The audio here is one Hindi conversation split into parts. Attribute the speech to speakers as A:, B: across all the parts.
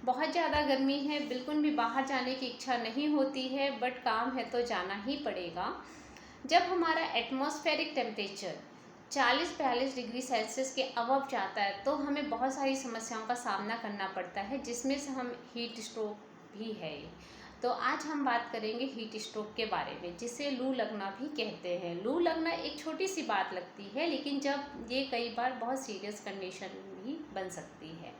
A: बहुत ज़्यादा गर्मी है, बिल्कुल भी बाहर जाने की इच्छा नहीं होती है, बट काम है तो जाना ही पड़ेगा। जब हमारा एटमॉस्फेरिक टेम्परेचर 40-42 डिग्री सेल्सियस के अबव जाता है तो हमें बहुत सारी समस्याओं का सामना करना पड़ता है, जिसमें से हम हीट स्ट्रोक भी है। तो आज हम बात करेंगे हीट स्ट्रोक के बारे में, जिसे लू लगना भी कहते हैं। लू लगना एक छोटी सी बात लगती है, लेकिन जब ये कई बार बहुत सीरियस कंडीशन भी बन सकती है।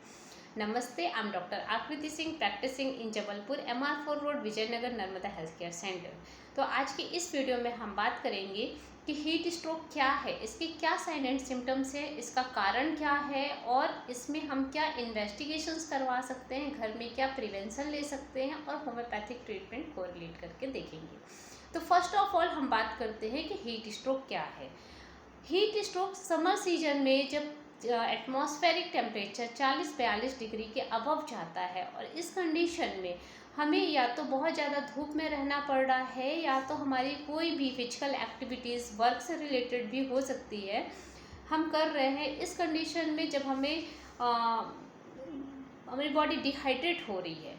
A: नमस्ते, आई am doctor Akriti Singh, practicing in Jabalpur, MR4 road, Vijaynagar, Narmada health care centre. तो आज की इस वीडियो में हम बात करेंगे कि हीट स्ट्रोक क्या है, इसके क्या साइन एंड सिम्टम्स हैं, इसका कारण क्या है और इसमें हम क्या इन्वेस्टिगेशंस करवा सकते हैं, घर में क्या प्रिवेंशन ले सकते हैं और होम्योपैथिक ट्रीटमेंट कोरिलेट करके देखेंगे। तो फर्स्ट ऑफ ऑल हम बात करते हैं कि हीट स्ट्रोक क्या है। हीट स्ट्रोक समर सीजन में जब एटमॉस्फेरिक टेम्परेचर 40-42 डिग्री के अबव जाता है और इस कंडीशन में हमें या तो बहुत ज़्यादा धूप में रहना पड़ रहा है या तो हमारी कोई भी फिजिकल एक्टिविटीज़ वर्क से रिलेटेड भी हो सकती है, हम कर रहे हैं। इस कंडीशन में जब हमारी बॉडी डिहाइड्रेट हो रही है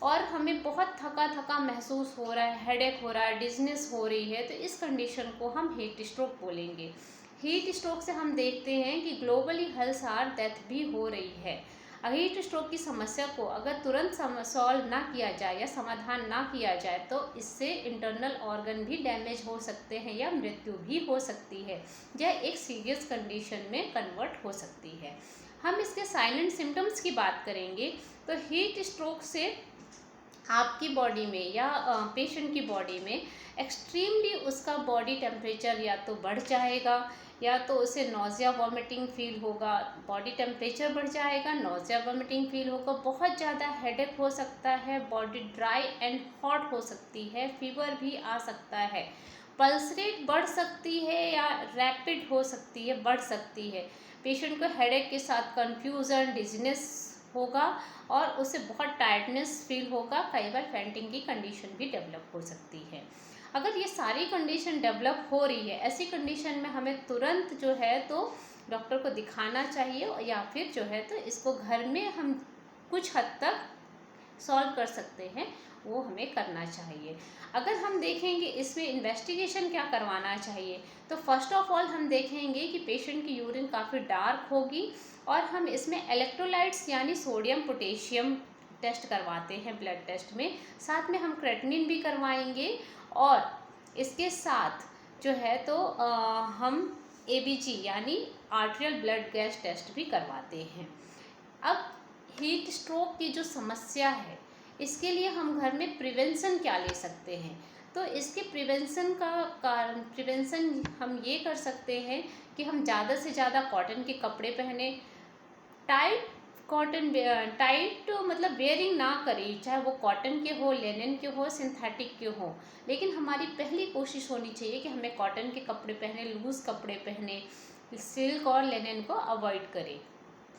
A: और हमें बहुत थका थका महसूस हो रहा है, हेडेक हो रहा है, डिजनेस हो रही है, तो इस कंडीशन को हम हीट स्ट्रोक बोलेंगे। हीट स्ट्रोक से हम देखते हैं कि ग्लोबली हेल्थ आर डेथ भी हो रही है। हीट स्ट्रोक की समस्या को अगर तुरंत सॉल्व ना किया जाए या समाधान ना किया जाए तो इससे इंटरनल ऑर्गन भी डैमेज हो सकते हैं या मृत्यु भी हो सकती है। यह एक सीरियस कंडीशन में कन्वर्ट हो सकती है। हम इसके साइलेंट सिम्टम्स की बात करेंगे तो हीट स्ट्रोक से आपकी बॉडी में या पेशेंट की बॉडी में एक्सट्रीमली उसका बॉडी टेम्परेचर या तो बढ़ जाएगा या तो उसे नोज़िया वॉमिटिंग फील होगा। बॉडी टेम्परेचर बढ़ जाएगा, नोज़िया वॉमिटिंग फील होगा, बहुत ज़्यादा हेडेक हो सकता है, बॉडी ड्राई एंड हॉट हो सकती है, फीवर भी आ सकता है, पल्स रेट बढ़ सकती है या रैपिड हो सकती है, बढ़ सकती है। पेशेंट को हेडेक के साथ कन्फ्यूज़न, डिजीनेस होगा और उसे बहुत टायर्डनेस फील होगा। कई बार फेंटिंग की कंडीशन भी डेवलप हो सकती है। अगर ये सारी कंडीशन डेवलप हो रही है, ऐसी कंडीशन में हमें तुरंत जो है तो डॉक्टर को दिखाना चाहिए या फिर जो है तो इसको घर में हम कुछ हद तक सॉल्व कर सकते हैं, वो हमें करना चाहिए। अगर हम देखेंगे इसमें इन्वेस्टिगेशन क्या करवाना चाहिए, तो फर्स्ट ऑफ ऑल हम देखेंगे कि पेशेंट की यूरिन काफ़ी डार्क होगी और हम इसमें इलेक्ट्रोलाइट्स यानी सोडियम पोटेशियम टेस्ट करवाते हैं ब्लड टेस्ट में। साथ में हम क्रेटिनिन भी करवाएंगे और इसके साथ जो है तो हम ABG यानी आर्टेरियल ब्लड गैस टेस्ट भी करवाते हैं। अब हीट स्ट्रोक की जो समस्या है, इसके लिए हम घर में प्रिवेंशन क्या ले सकते हैं, तो इसके प्रिवेंशन हम ये कर सकते हैं कि हम ज़्यादा से ज़्यादा कॉटन के कपड़े पहने। टाइट मतलब वेयरिंग ना करें, चाहे वो कॉटन के हो, लिनन के हो, सिंथेटिक के हो, लेकिन हमारी पहली कोशिश होनी चाहिए कि हमें कॉटन के कपड़े पहने, लूज़ कपड़े पहने, सिल्क और लिनन को अवॉइड करें।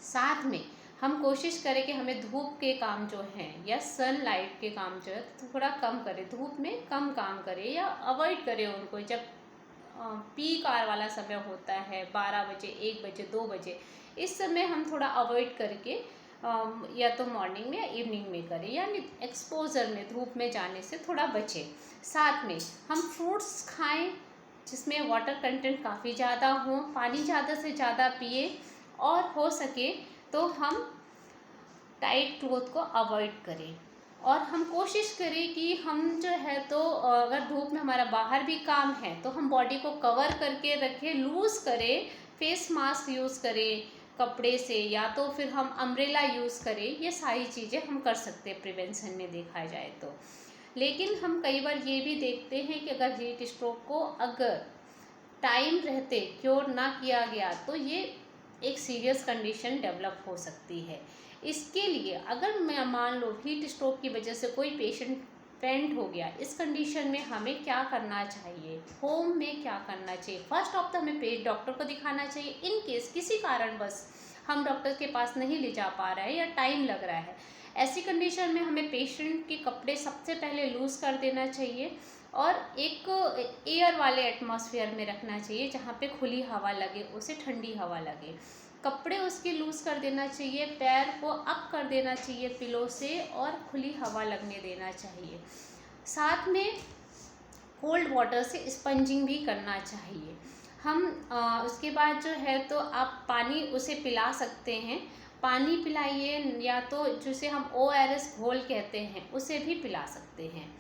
A: साथ में हम कोशिश करें कि हमें धूप के काम जो हैं या सनलाइट के काम जो है थोड़ा कम करें, धूप में कम काम करें या अवॉइड करें उनको। जब पीक आवर वाला समय होता है 12 बजे, 1 बजे, 2 बजे, इस समय हम थोड़ा अवॉइड करके या तो मॉर्निंग में या इवनिंग में करें, यानी एक्सपोजर में धूप में जाने से थोड़ा बचें। साथ में हम फ्रूट्स खाएं जिसमें वाटर कंटेंट काफ़ी ज़्यादा हो, पानी ज़्यादा से ज़्यादा पिए और हो सके तो हम टाइट क्लोथ को अवॉइड करें। और हम कोशिश करें कि हम जो है तो अगर धूप में हमारा बाहर भी काम है तो हम बॉडी को कवर करके रखें, लूज़ करें, फेस मास्क यूज़ करें कपड़े से या तो फिर हम अम्ब्रेला यूज़ करें। ये सारी चीज़ें हम कर सकते हैं प्रिवेंशन में देखा जाए तो। लेकिन हम कई बार ये भी देखते हैं कि अगर हीट स्ट्रोक को अगर टाइम रहते क्योर ना किया गया तो ये एक सीरियस कंडीशन डेवलप हो सकती है। इसके लिए अगर मैं मान लो हीट स्ट्रोक की वजह से कोई पेशेंट फेंट हो गया, इस कंडीशन में हमें क्या करना चाहिए, होम में क्या करना चाहिए। फर्स्ट ऑफ तो हमें पेट डॉक्टर को दिखाना चाहिए। इन केस किसी कारणवश हम डॉक्टर के पास नहीं ले जा पा रहे हैं या टाइम लग रहा है, ऐसी कंडीशन में हमें पेशेंट के कपड़े सबसे पहले लूज़ कर देना चाहिए और एक एयर वाले एटमॉस्फेयर में रखना चाहिए जहाँ पे खुली हवा लगे, उसे ठंडी हवा लगे। कपड़े उसके लूज़ कर देना चाहिए, पैर को अप कर देना चाहिए पिलो से और खुली हवा लगने देना चाहिए। साथ में कोल्ड वाटर से स्पंजिंग भी करना चाहिए। हम उसके बाद जो है तो आप पानी उसे पिला सकते हैं, पानी पिलाइए, या तो जिसे हम ORS घोल कहते हैं उसे भी पिला सकते हैं।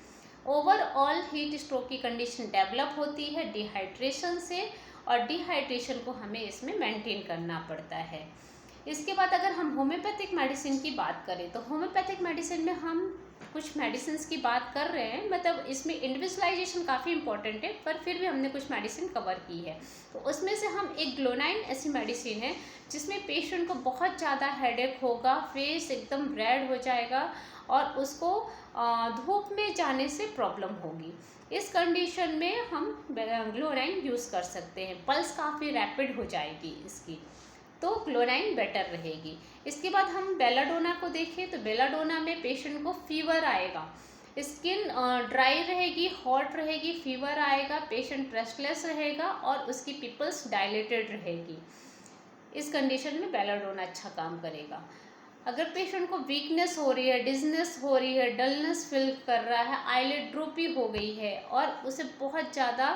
A: ओवरऑल हीट स्ट्रोक की कंडीशन डेवलप होती है डिहाइड्रेशन से, और डिहाइड्रेशन को हमें इसमें मेंटेन करना पड़ता है। इसके बाद अगर हम होम्योपैथिक मेडिसिन की बात करें तो होम्योपैथिक मेडिसिन में हम कुछ मेडिसिन की बात कर रहे हैं, मतलब इसमें इंडिविजुअलाइजेशन काफ़ी इंपॉर्टेंट है, पर फिर भी हमने कुछ मेडिसिन कवर की है। तो उसमें से हम एक ग्लोनाइन ऐसी मेडिसिन है जिसमें पेशेंट को बहुत ज़्यादा हेडेक होगा, फेस एकदम रेड हो जाएगा और उसको धूप में जाने से प्रॉब्लम होगी। इस कंडीशन में हम ग्लोनाइन यूज़ कर सकते हैं, पल्स काफ़ी रैपिड हो जाएगी इसकी, तो ग्लोनाइन बेटर रहेगी। इसके बाद हम बेलाडोना को देखें तो बेलाडोना में पेशेंट को फीवर आएगा, स्किन ड्राई रहेगी, हॉट रहेगी, फीवर आएगा, पेशेंट रेस्टलेस रहेगा और उसकी पिपल्स डायलेटेड रहेगी। इस कंडीशन में बेलाडोना अच्छा काम करेगा। अगर पेशेंट को वीकनेस हो रही है, डिजनेस हो रही है, डलनेस फील कर रहा है, आईलिड ड्रूपी हो गई है और उसे बहुत ज़्यादा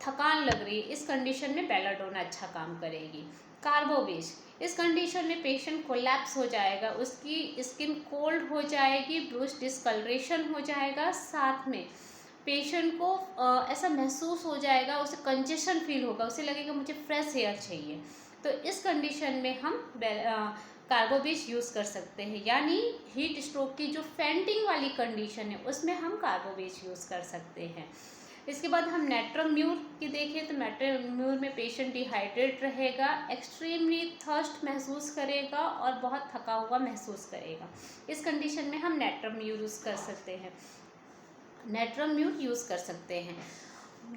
A: थकान लग रही है, इस कंडीशन में बेलाडोना अच्छा काम करेगी। कार्बोवेज, इस कंडीशन में पेशेंट कोलैप्स हो जाएगा, उसकी स्किन कोल्ड हो जाएगी, ब्लूइश डिस्कलरेशन हो जाएगा, साथ में पेशेंट को ऐसा महसूस हो जाएगा, उसे कंजेशन फील होगा, उसे लगेगा मुझे फ्रेश एयर चाहिए। तो इस कंडीशन में हम कार्बोवेज यूज़ कर सकते हैं, यानी हीट स्ट्रोक की जो फेंटिंग वाली कंडीशन है उसमें हम कार्बोवेज यूज़ कर सकते हैं। इसके बाद हम नेट्रम्यूर की देखें तो नेट्रम्यूर में पेशेंट डिहाइड्रेट रहेगा, एक्सट्रीमली थर्स्ट महसूस करेगा और बहुत थका हुआ महसूस करेगा। इस कंडीशन में हम नेट्रम्यूर यूज़ कर सकते हैं, नेट्रम्यूर यूज़ कर सकते हैं।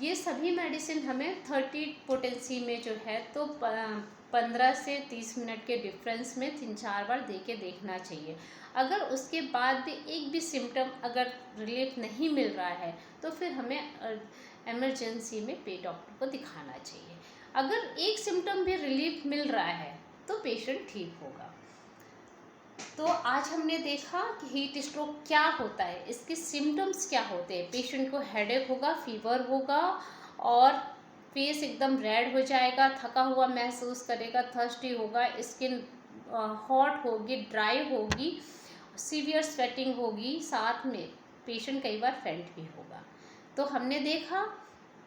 A: ये सभी मेडिसिन हमें 30 पोटेंसी में जो है तो 15 से 30 मिनट के डिफरेंस में 3-4 बार दे के देखना चाहिए। अगर उसके बाद भी एक भी सिम्टम अगर रिलीफ नहीं मिल रहा है तो फिर हमें इमरजेंसी में डॉक्टर को दिखाना चाहिए। अगर एक सिम्टम भी रिलीफ मिल रहा है तो पेशेंट ठीक होगा। तो आज हमने देखा कि हीट स्ट्रोक क्या होता है, इसके सिम्टम्स क्या होते हैं। पेशेंट को हेडेक होगा, फीवर होगा और फेस एकदम रेड हो जाएगा, थका हुआ महसूस करेगा, थर्स्टी होगा, स्किन हॉट होगी, ड्राई होगी, सीवियर स्वेटिंग होगी, साथ में पेशेंट कई बार फेंट भी होगा। तो हमने देखा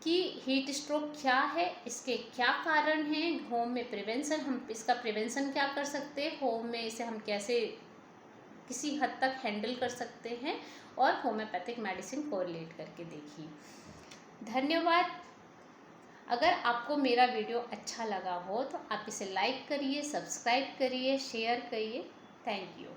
A: कि हीट स्ट्रोक क्या है, इसके क्या कारण हैं, होम में प्रिवेंशन, हम इसका प्रिवेंशन क्या कर सकते हैं, होम में इसे हम कैसे किसी हद तक हैंडल कर सकते हैं, और होम्योपैथिक मेडिसिन कोरिलेट करके देखिए। धन्यवाद। अगर आपको मेरा वीडियो अच्छा लगा हो तो आप इसे लाइक करिए, सब्सक्राइब करिए, शेयर करिए। Thank you.